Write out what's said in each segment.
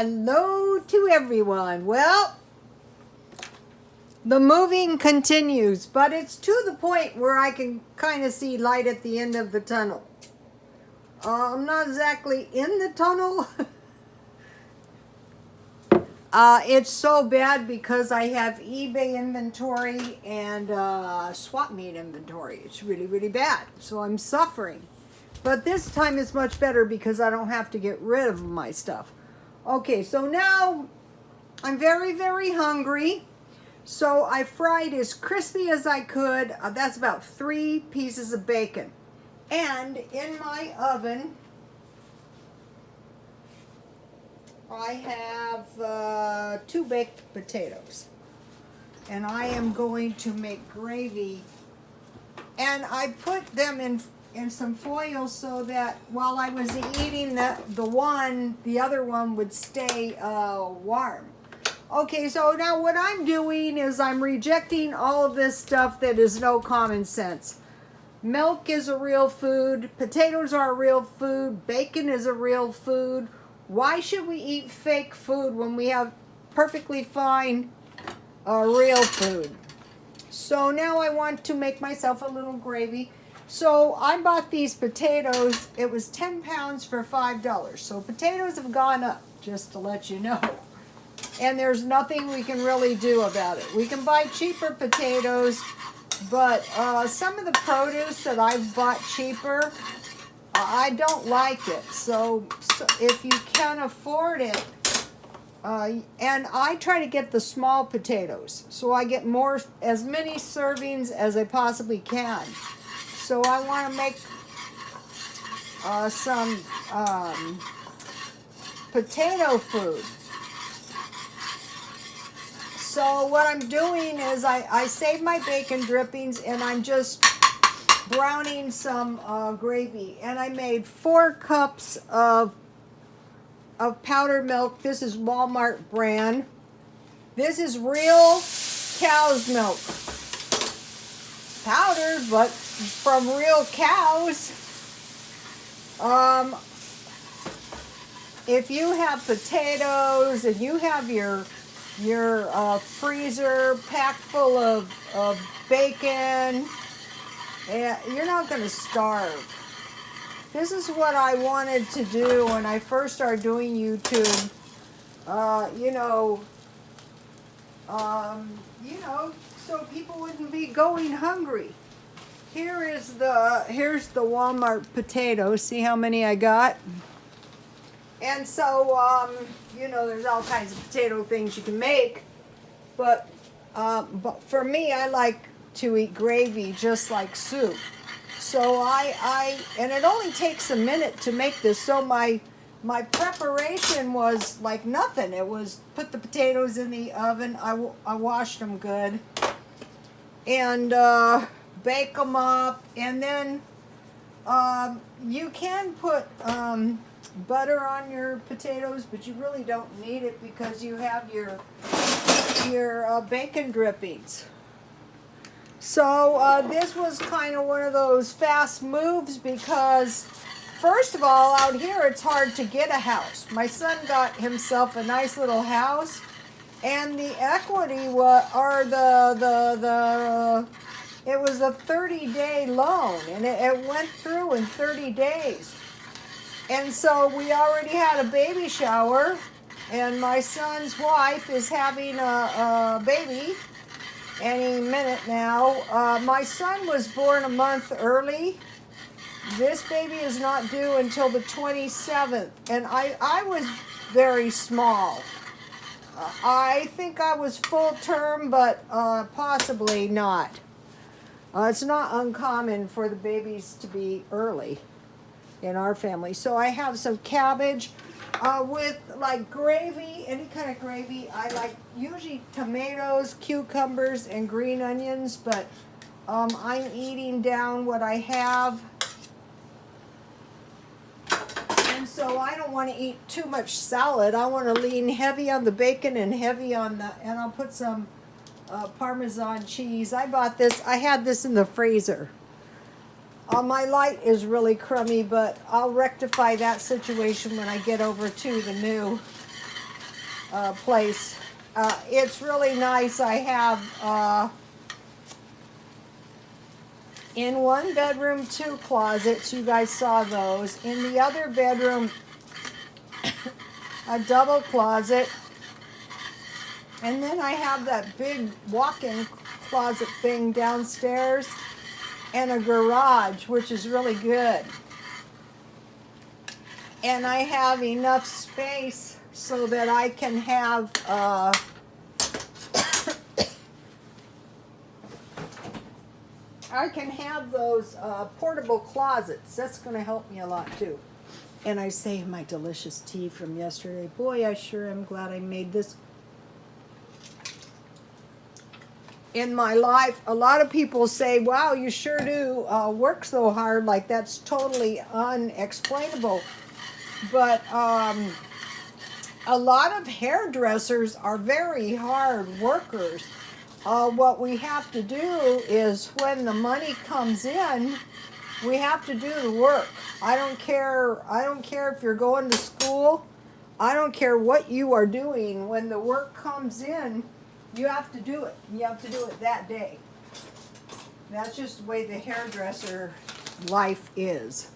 Hello to everyone. Well, the moving continues, but it's to the point where I can kind of see light at the end of the tunnel. I'm not exactly in the tunnel. It's so bad because I have eBay inventory and swap meet inventory. It's really, really bad. So I'm suffering. But this time it's much better because I don't have to get rid of my stuff. Okay, so now I'm very, very hungry. So I fried as crispy as I could. That's about 3 pieces of bacon. And in my oven, I have 2 baked potatoes. And I am going to make gravy. And I put them in some foil so that while I was eating the other one would stay warm. Okay, so now what I'm doing is I'm rejecting all of this stuff that is no common sense. Milk is a real food. Potatoes are a real food. Bacon is a real food. Why should we eat fake food when we have perfectly fine real food? So now I want to make myself a little gravy. So I bought these potatoes. It was 10 pounds for $5. So potatoes have gone up, just to let you know. And there's nothing we can really do about it. We can buy cheaper potatoes, but some of the produce that I've bought cheaper, I don't like it. So if you can afford it, and I try to get the small potatoes, so I get as many servings as I possibly can. So I want to make some potato food. So what I'm doing is I save my bacon drippings and I'm just browning some gravy. And I made 4 cups of powdered milk. This is Walmart brand. This is real cow's milk. Powdered, but from real cows. If you have potatoes and you have your freezer packed full of bacon, you're not going to starve. This is what I wanted to do when I first started doing YouTube. So people wouldn't be going hungry. Here's the Walmart potatoes. See how many I got? And so, there's all kinds of potato things you can make. But for me, I like to eat gravy just like soup. So and it only takes a minute to make this. So my preparation was like nothing. It was put the potatoes in the oven. I washed them good. And bake them up. And then you can put butter on your potatoes, but you really don't need it because you have your bacon drippings. So this was kind of one of those fast moves because first of all, out here it's hard to get a house. My son got himself a nice little house, and the equity it was a 30-day loan, and it went through in 30 days. And so we already had a baby shower, and my son's wife is having a baby any minute now. My son was born a month early. This baby is not due until the 27th, and I was very small. I think I was full term, but possibly not. It's not uncommon for the babies to be early in our family. So I have some cabbage with like gravy, any kind of gravy. I like usually tomatoes, cucumbers, and green onions, but I'm eating down what I have. And so I don't want to eat too much salad. I want to lean heavy on the bacon and heavy on and I'll put some Parmesan cheese. I bought this. I had this in the freezer. My light is really crummy, but I'll rectify that situation when I get over to the new place. It's really nice. I have in one bedroom 2 closets. You guys saw those. In the other bedroom, a double closet. And then I have that big walk-in closet thing downstairs and a garage, which is really good. And I have enough space so that I can have those portable closets. That's going to help me a lot too. And I saved my delicious tea from yesterday. Boy, I sure am glad I made this. In my life, a lot of people say, wow, you sure do work so hard. Like, that's totally unexplainable. But a lot of hairdressers are very hard workers. What we have to do is when the money comes in, we have to do the work. I don't care if you're going to school. I don't care what you are doing. When the work comes in, you have to do it. You have to do it that day. That's just the way the hairdresser life is.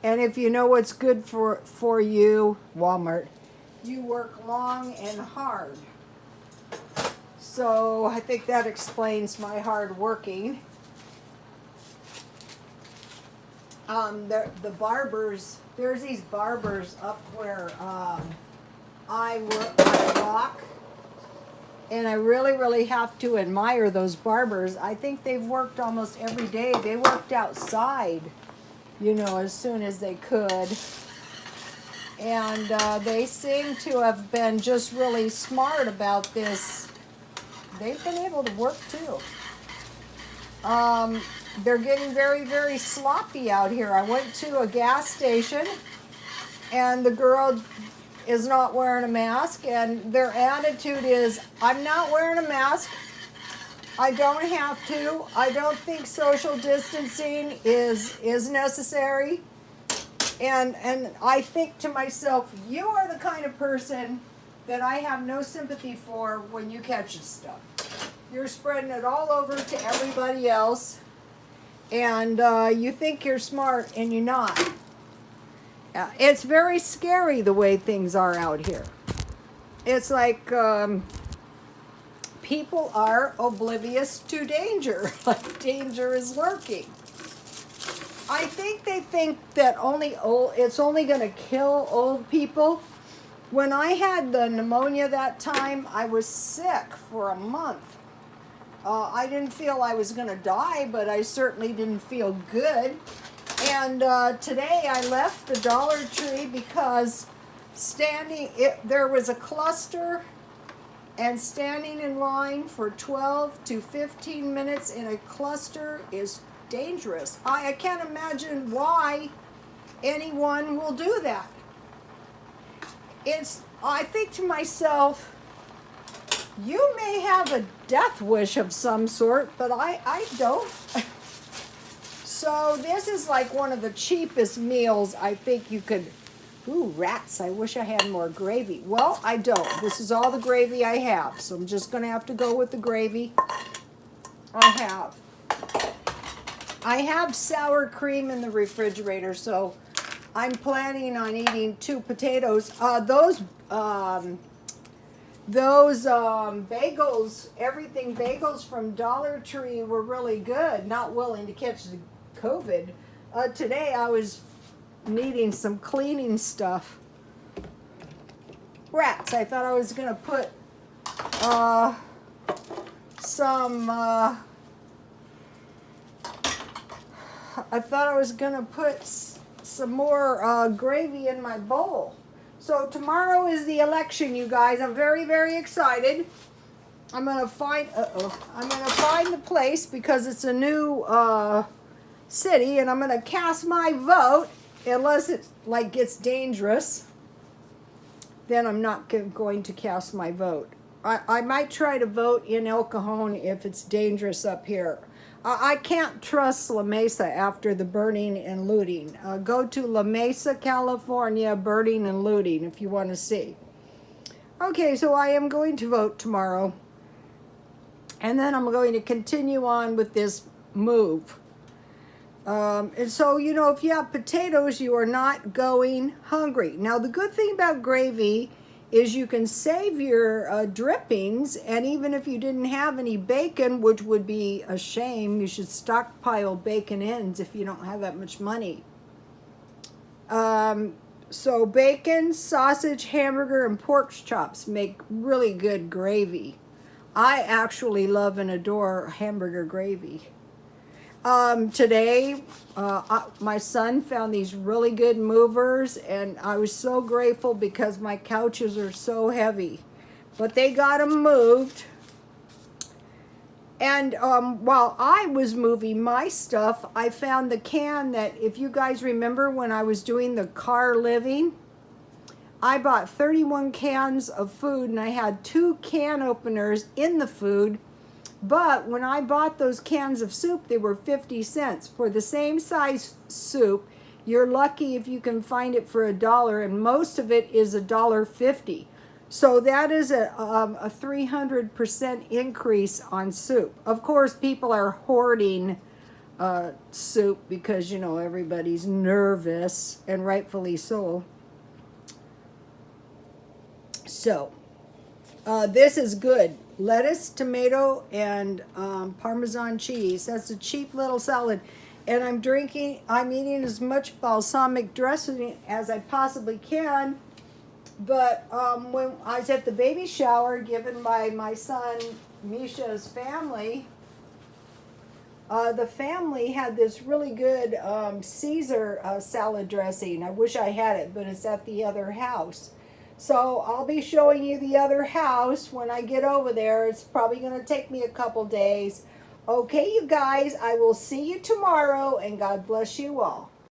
And if you know what's good for you, Walmart, you work long and hard. So I think that explains my hard working. The barbers, there's these barbers up where I walk. And I really, really have to admire those barbers. I think they've worked almost every day. They worked outside, you know, as soon as they could. And they seem to have been just really smart about this. They've been able to work too. They're getting very, very sloppy out here. I went to a gas station and the girl is not wearing a mask, and their attitude is, I'm not wearing a mask. I don't have to. I don't think social distancing is necessary. And I think to myself, you are the kind of person that I have no sympathy for when you catch this stuff. You're spreading it all over to everybody else, and you think you're smart, and you're not. It's very scary the way things are out here. It's like people are oblivious to danger. Like, danger is lurking. I think they think that it's only going to kill old people. When I had the pneumonia that time, I was sick for a month. I didn't feel I was going to die, but I certainly didn't feel good. And today I left the Dollar Tree because there was a cluster, and standing in line for 12 to 15 minutes in a cluster is dangerous. I can't imagine why anyone will do that. I think to myself, you may have a death wish of some sort, but I don't. So this is like one of the cheapest meals I think you could. Ooh, rats, I wish I had more gravy. Well, I don't. This is all the gravy I have, so I'm just going to have to go with the gravy I have sour cream in the refrigerator, so I'm planning on eating 2 potatoes. Those bagels, everything bagels from Dollar Tree were really good. Not willing to catch the COVID. Today I was needing some cleaning stuff. Rats, I thought I was going to put some more gravy in my bowl. So tomorrow is the election, you guys. I'm very, very excited. I'm gonna find the place because it's a new city, and I'm gonna cast my vote. Unless it gets dangerous, then I'm not going to cast my vote. I might try to vote in El Cajon if it's dangerous up here. I can't trust La Mesa after the burning and looting. Go to La Mesa, California, burning and looting if you want to see. Okay, so I am going to vote tomorrow. And then I'm going to continue on with this move. And so, you know, if you have potatoes, you are not going hungry. Now, the good thing about gravy is you can save your drippings, and even if you didn't have any bacon, which would be a shame, you should stockpile bacon ends if you don't have that much money. So bacon, sausage, hamburger, and pork chops make really good gravy. I actually love and adore hamburger gravy. Today, my son found these really good movers, and I was so grateful because my couches are so heavy. But they got them moved. And while I was moving my stuff, I found the can that, if you guys remember when I was doing the car living, I bought 31 cans of food, and I had 2 can openers in the food. But when I bought those cans of soup, they were 50 cents. For the same size soup, you're lucky if you can find it for $1, and most of it is $1.50. So that is a 300% increase on soup. Of course, people are hoarding soup because, you know, everybody's nervous, and rightfully so. So, this is good. Lettuce, tomato, and Parmesan cheese. That's a cheap little salad. And I'm eating as much balsamic dressing as I possibly can. But when I was at the baby shower given by my son Misha's family, the family had this really good Caesar salad dressing. I wish I had it, but it's at the other house. So I'll be showing you the other house when I get over there. It's probably going to take me a couple days. Okay, you guys, I will see you tomorrow, and God bless you all.